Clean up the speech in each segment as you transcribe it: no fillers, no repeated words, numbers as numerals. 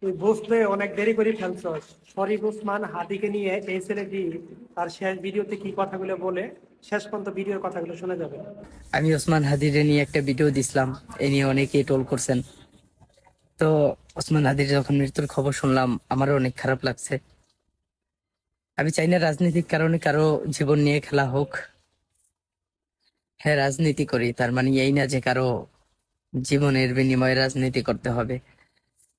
তুই বুঝতে অনেক দেরি করে ফেলছস। শরীফ ওসমান হাদিকে নিয়ে এই ছেলেটি তার শেষ ভিডিওতে কি কথাগুলো বলে, শেষ পর্যন্ত ভিডিওর কথাগুলো শোনা যাবে। আমি ওসমান হাদিরে নিয়ে একটা ভিডিও দিছিলাম, এ নিয়ে অনেকেই টোল করছেন। তো ওসমান হাদির যখন মৃত্যুর খবর শুনলাম আমারও অনেক খারাপ লাগছে। আমি চাই না রাজনৈতিক কারণে কারো জীবন নিয়ে খেলা হোক। হ্যাঁ, রাজনীতি করি, তার মানে এই না যে কারো জীবনের বিনিময়ে রাজনীতি করতে হবে।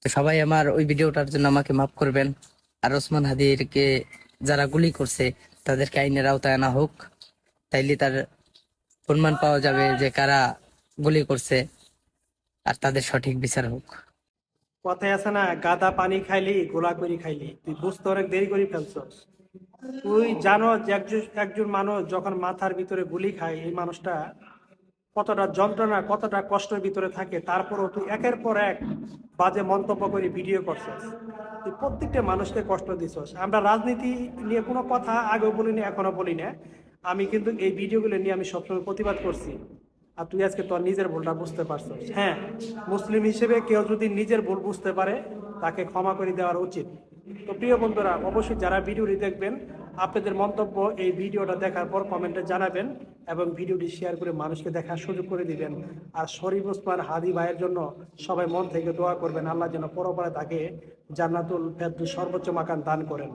তো সবাই আমার ওই ভিডিওটার জন্য আমাকে মাফ করবেন। আর ওসমান হাদিরকে যারা গুলি করছে তাদেরকে আইনের আওতায় আনা হোক, তাইলে তার প্রমাণ পাওয়া যাবে যে কারা গুলি করছে, আর তাদের সঠিক বিচার হোক। কথায় আছে না, গাদা পানি খাইলি গোলা করি খাইলি। তুই বুঝতে অনেক দেরি করে ফেলছস। তুই জানো যে একজন একজন মানুষ যখন মাথার ভিতরে গুলি খায়, এই মানুষটা কতটা যন্ত্রণা, কতটা কষ্টের ভিতরে থাকে। তারপরও তুই একের পর এক বাজে মন্তব্য করে ভিডিও করছস। তুই প্রত্যেকটা মানুষকে কষ্ট দিছস। আমরা রাজনীতি নিয়ে কোনো কথা আগেও বলিনি, এখনো বলি না। আমি কিন্তু এই ভিডিওগুলো নিয়ে আমি সবসময় প্রতিবাদ করছি। আর তুই আজকে তোর নিজের ভুলটা বুঝতে পারছস। হ্যাঁ, মুসলিম হিসেবে কেউ যদি নিজের ভুল বুঝতে পারে, তাকে ক্ষমা করে দেওয়ার উচিত। তো প্রিয় বন্ধুরা, অবশ্যই যারা ভিডিওটি দেখবেন, আপনাদের মন্তব্য এই ভিডিওটা দেখার পর কমেন্টে জানাবেন এবং ভিডিওটি শেয়ার করে মানুষকে দেখার সুযোগ করে দিবেন। আর শরীফ ওসমান হাদি ভাইয়ের জন্য সবাই মন থেকে দোয়া করবেন, আল্লাহ যেন পরপরে তাকে জান্নাতুল ফেরদৌস সর্বোচ্চ মাকান দান করেন।